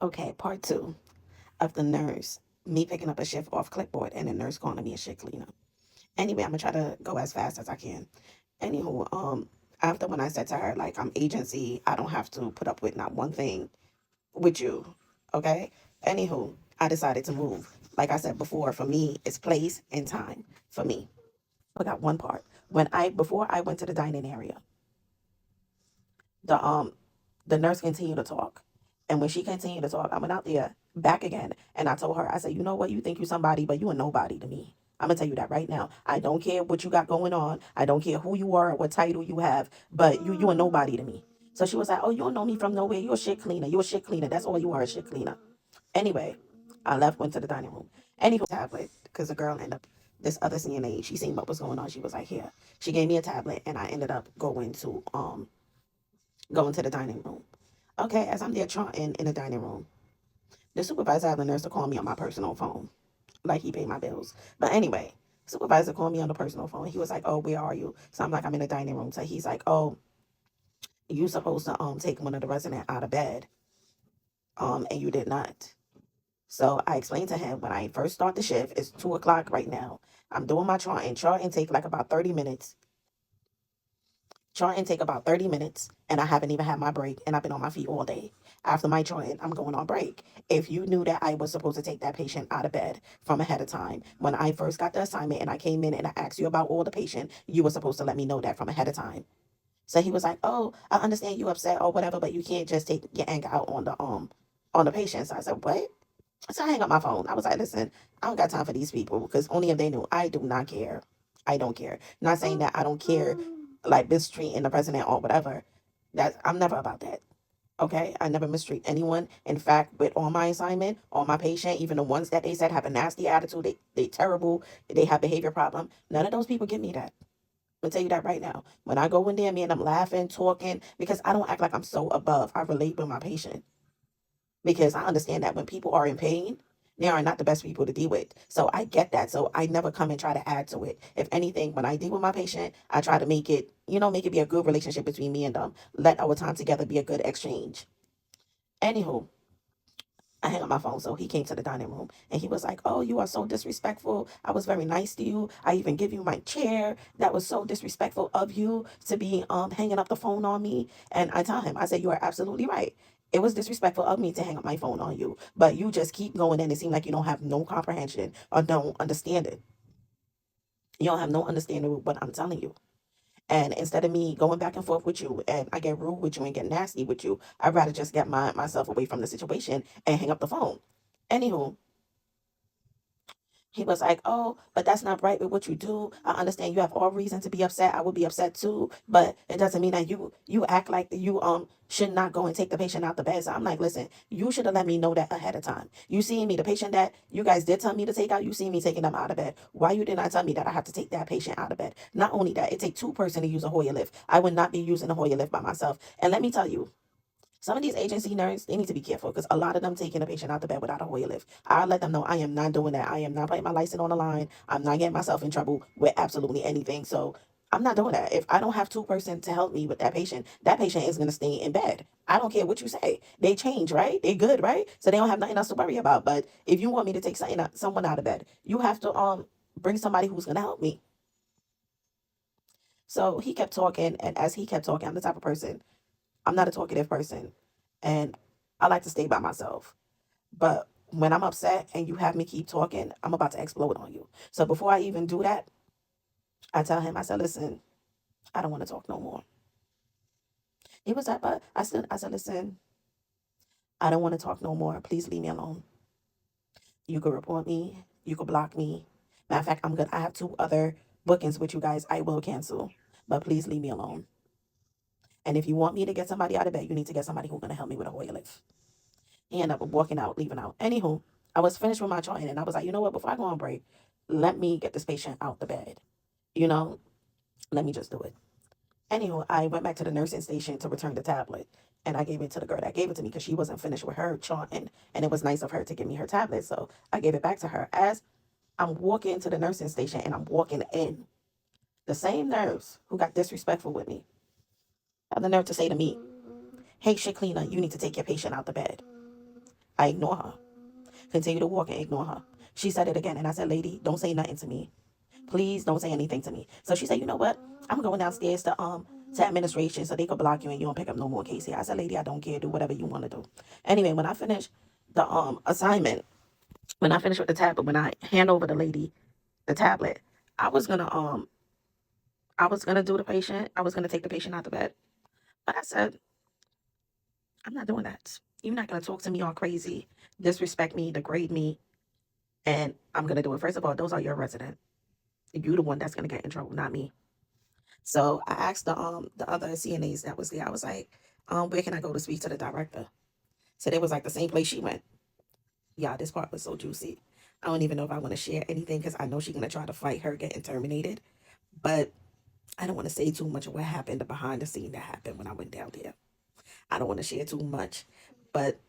Okay, part two of the nurse, me picking up a shift off clipboard and the nurse calling me a shit cleaner. Anyway, I'm gonna try to go as fast as I can. Anywho, after when I said to her, like, I'm agency, I don't have to put up with not one thing with you. Okay? Anywho, I decided to move. Like I said before, for me, it's place and time for me. I got one part. Before I went to the dining area, the the nurse continued to talk. And when she continued to talk, I went out there back again and I told her, I said, you know what, you think you somebody, but you a nobody to me. I'm gonna tell you that right now. I don't care what you got going on. I don't care who you are or what title you have, but you a nobody to me. So she was like, oh, you don't know me from nowhere. You a shit cleaner. You a shit cleaner. That's all you are, a shit cleaner. Anyway, I left, went to the dining room. Anywho, tablet, because the girl ended up, this other CNA, she seen what was going on. She was like, here. She gave me a tablet and I ended up going to the dining room. Okay, as I'm there trotting in the dining room, the supervisor had the nurse to call me on my personal phone, like he paid my bills. But anyway, supervisor called me on the personal phone. He was like, "Oh, where are you?" So I'm like, "I'm in the dining room." So he's like, "Oh, you supposed to take one of the resident out of bed, and you did not." So I explained to him when I first start the shift, it's 2 o'clock right now. I'm doing my trotting. Trotting take like about 30 minutes. Charting take about 30 minutes, and I haven't even had my break, and I've been on my feet all day. After my charting, I'm going on break. If you knew that I was supposed to take that patient out of bed from ahead of time, when I first got the assignment and I came in and I asked you about all the patient, you were supposed to let me know that from ahead of time. So he was like, "Oh, I understand you upset or whatever, but you can't just take your anger out on the patient." So I said, "What?" So I hang up my phone. I was like, "Listen, I don't got time for these people because only if they knew, I do not care. I don't care. Not saying that I don't care, like mistreating the president or whatever. That I'm never about that. Okay, I never mistreat anyone. In fact, with all my assignment, all my patient, even the ones that they said have a nasty attitude, they terrible, they have behavior problem. None of those people give me that. I'm gonna tell you that right now. When I go in there, me and I'm laughing, talking, because I don't act like I'm so above. I relate with my patient because I understand that when people are in pain, they are not the best people to deal with. So I get that. So I never come and try to add to it. If anything, when I deal with my patient, I try to make it, make it be a good relationship between me and them. Let our time together be a good exchange. Anywho, I hang up my phone. So he came to the dining room and he was like, "Oh, you are so disrespectful. I was very nice to you. I even give you my chair. That was so disrespectful of you to be hanging up the phone on me." And I tell him, I said, "You are absolutely right. It was disrespectful of me to hang up my phone on you. But you just keep going in. It seems like you don't have no comprehension or don't understand it. You don't have no understanding of what I'm telling you. And instead of me going back and forth with you and I get rude with you and get nasty with you, I'd rather just get myself away from the situation and hang up the phone." Anywho, he was like, "Oh, but that's not right with what you do. I understand you have all reason to be upset. I would be upset too, but it doesn't mean that you act like you should not go and take the patient out the bed." So I'm like, "Listen, you should have let me know that ahead of time. You see me, the patient that you guys did tell me to take out, you see me taking them out of bed. Why you did not tell me that I have to take that patient out of bed? Not only that, it takes two-person to use a Hoyer lift. I would not be using a Hoyer lift by myself. And let me tell you, some of these agency nurses, they need to be careful because a lot of them taking a patient out the bed without a Hoyer lift. I let them know I am not doing that. I am not putting my license on the line. I'm not getting myself in trouble with absolutely anything. So I'm not doing that. If I don't have two-person to help me with that patient is going to stay in bed. I don't care what you say. They change, right? They good, right? So they don't have nothing else to worry about. But if you want me to take someone out of bed, you have to bring somebody who's going to help me. So he kept talking, and as he kept talking, I'm the type of person, I'm not a talkative person, and I like to stay by myself. But when I'm upset and you have me keep talking, I'm about to explode on you. So before I even do that, I tell him, I said, "Listen, I don't want to talk no more." He was like, "But I said, listen, I don't want to talk no more. Please leave me alone. You could report me. You could block me. Matter of fact, I'm good. I have two other bookings with you guys. I will cancel. But please leave me alone. And if you want me to get somebody out of bed, you need to get somebody who's going to help me with a Hoyer lift." He ended up walking out, leaving out. Anywho, I was finished with my joint and I was like, you know what? Before I go on break, let me get this patient out the bed. You know, let me just do it. Anywho, I went back to the nursing station to return the tablet and I gave it to the girl that gave it to me because she wasn't finished with her charting and it was nice of her to give me her tablet. So I gave it back to her. As I'm walking to the nursing station and I'm walking in, the same nurse who got disrespectful with me had the nerve to say to me, "Hey, shit cleaner, you need to take your patient out the bed." I ignore her. Continue to walk and ignore her. She said it again, and I said, lady, don't say nothing to me. Please don't say anything to me. So she said, you know what? I'm going downstairs to administration so they could block you and you don't pick up no more case here. I said, lady, I don't care. Do whatever you want to do. Anyway, when I finished the assignment, when I finished with the tablet, when I hand over the lady the tablet, I was gonna do the patient. I was gonna take the patient out the bed. But I said, I'm not doing that. You're not gonna talk to me all crazy, disrespect me, degrade me, and I'm gonna do it. First of all, those are your resident. You the one that's gonna get in trouble, not me. So I asked the other CNAs that was there. I was like, where can I go to speak to the director? So they was like the same place she went. Yeah, this part was so juicy. I don't even know if I want to share anything because I know she's gonna try to fight her getting terminated. But I don't want to say too much of what happened, the behind the scene that happened when I went down there. I don't want to share too much. But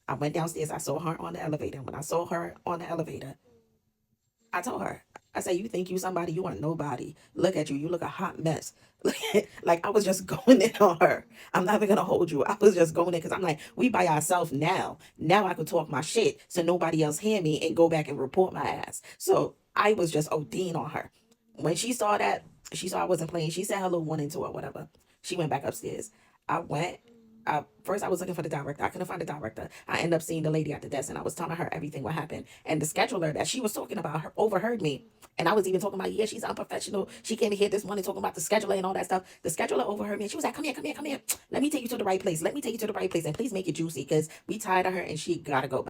I went downstairs. I saw her on the elevator. When I saw her on the elevator, I told her, I said, you think you somebody, you are nobody. Look at you. You look a hot mess. Like I was just going in on her. I'm not even gonna hold you. I was just going in because I'm like, we by ourselves now. Now I could talk my shit so nobody else hear me and go back and report my ass. So I was just ODing on her. When she saw that, she saw I wasn't playing. She said hello one and two or whatever. She went back upstairs. I went. First, I was looking for the director. I couldn't find the director. I ended up seeing the lady at the desk, and I was telling her everything what happened. And the scheduler that she was talking about her overheard me, and I was even talking about, yeah, she's unprofessional. She came in here this morning talking about the scheduler and all that stuff. The scheduler overheard me, and she was like, "Come here, come here, come here. Let me take you to the right place. Let me take you to the right place, and please make it juicy, because we tired of her, and she gotta go."